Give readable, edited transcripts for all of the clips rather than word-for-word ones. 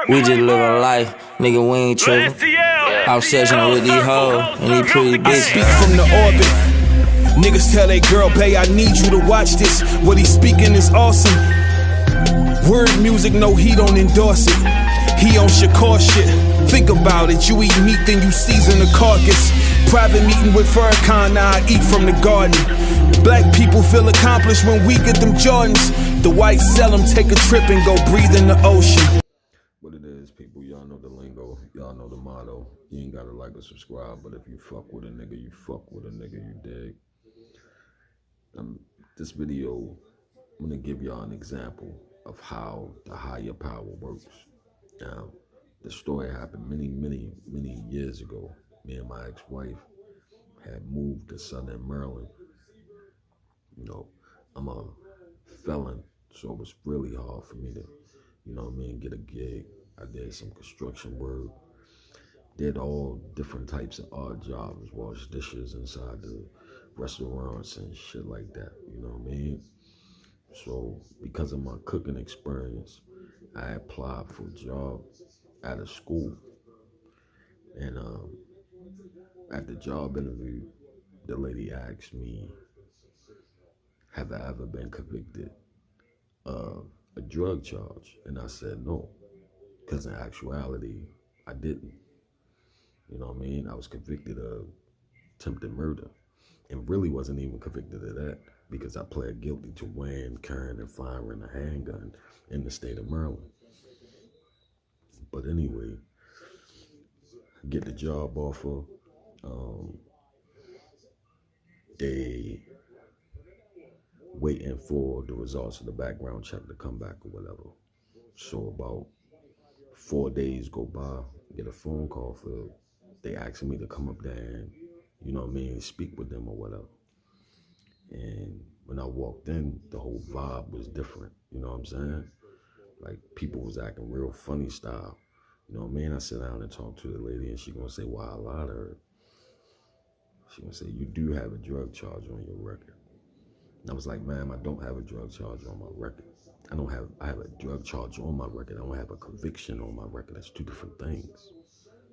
We just live a life, nigga, we ain't trippin'. I'm searching with these hoes and these pretty bitches. I speak from the orbit. Niggas tell they girl, bae, I need you to watch this. What he's speaking is awesome. Word music, no, he don't endorse it. He on Shakur shit. Think about it, you eat meat, then you season the carcass. Private meeting with Farrakhan, now I eat from the garden. Black people feel accomplished when we get them Jordans. The whites sell them, take a trip and go breathe in the ocean. What it is, people, y'all know the lingo, y'all know the motto. You ain't gotta like or subscribe, but if you fuck with a nigga, you fuck with a nigga, you dig? This video, I'm gonna give y'all an example of how the higher power works. Now, the story happened many years ago. Me and my ex-wife had moved to Southern Maryland. You know, I'm a felon, so it was really hard for me to, you know what I mean, get a gig. I did some construction work, did all different types of odd jobs, wash dishes inside the restaurants and shit like that, you know what I mean? So because of my cooking experience, I applied for a job at a school. And at the job interview, the lady asked me, have I ever been convicted of a drug charge? And I said no, because in actuality, I didn't. You know what I mean? I was convicted of attempted murder and really wasn't even convicted of that because I pled guilty to weighing, carrying, and firing a handgun in the state of Maryland. But anyway, get the job offer. They waiting for the results of the background check to come back or whatever. So about 4 days go by, get a phone call for, they asking me to come up there and, you know what I mean, speak with them or whatever. And when I walked in, the whole vibe was different, you know what I'm saying? Like, people was acting real funny style. You know what I mean? I sit down and talk to the lady and she gonna say, why I lied to her. She gonna say, you do have a drug charge on your record. And I was like, ma'am, I don't have a drug charge on my record. I have a drug charge on my record. I don't have a conviction on my record. That's two different things.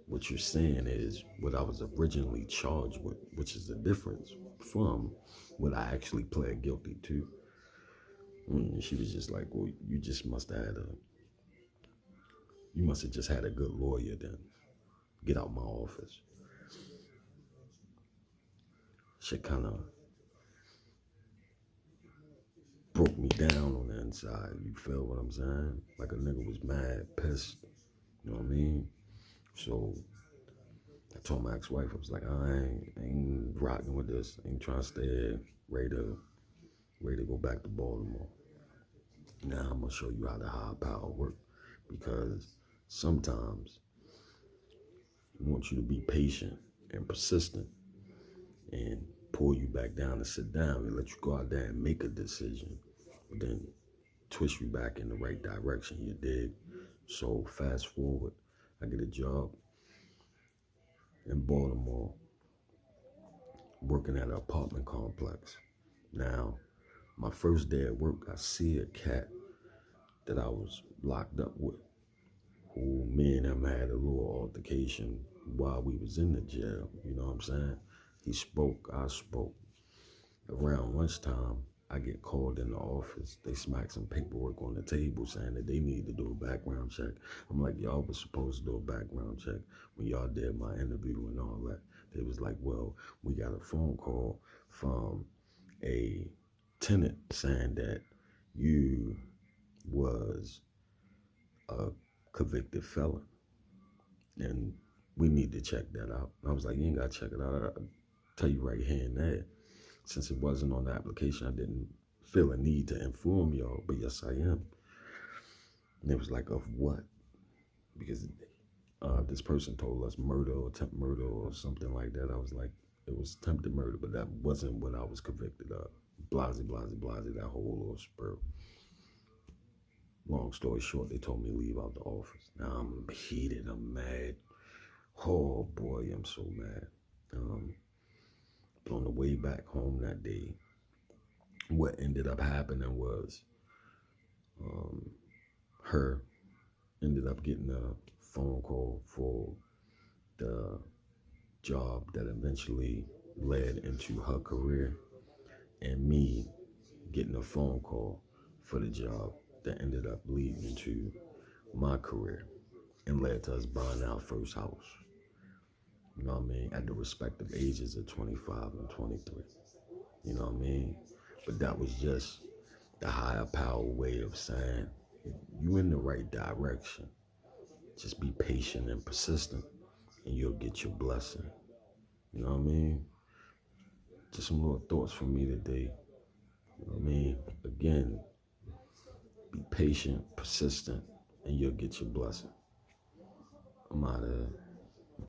What you're saying is what I was originally charged with, which is the difference from what I actually pled guilty to. And she was just like, well, you must have just had a good lawyer then. Get out my office. Shit kind of broke me down on the inside. You feel what I'm saying? Like a nigga was mad, pissed. You know what I mean? So I told my ex-wife, I was like, I ain't rocking with this. I ain't trying to stay ready to go back to Baltimore. Now I'm gonna show you how the high power work, because sometimes I want you to be patient and persistent and pull you back down and sit down and let you go out there and make a decision, but then twist you back in the right direction, you dig? So fast forward, I get a job in Baltimore working at an apartment complex. Now, my first day at work, I see a cat that I was locked up with, who me and him had a little altercation while we was in the jail, you know what I'm saying? He spoke, I spoke. Around lunchtime, I get called in the office. They smack some paperwork on the table saying that they need to do a background check. I'm like, y'all was supposed to do a background check when y'all did my interview and all that. They was like, well, we got a phone call from a tenant saying that you was a convicted felon and we need to check that out. And I was like, you ain't gotta check it out. I'll tell you right here and there. Since it wasn't on the application, I didn't feel a need to inform y'all, but yes, I am. And it was like, of what? Because this person told us murder or attempted murder or something like that. I was like, it was attempted murder, but that wasn't what I was convicted of. Blasey, that whole little spur. Long story short, they told me to leave out the office. Now I'm heated, I'm mad. Oh boy, I'm so mad. But on the way back home that day, what ended up happening was her ended up getting a phone call for the job that eventually led into her career, and me getting a phone call for the job that ended up leading into my career and led to us buying our first house. You know what I mean? At the respective ages of 25 and 23. You know what I mean? But that was just the higher power way of saying, you in the right direction. Just be patient and persistent, and you'll get your blessing. You know what I mean? Just some little thoughts from me today. You know what I mean? Again, be patient, persistent, and you'll get your blessing. I'm out of here.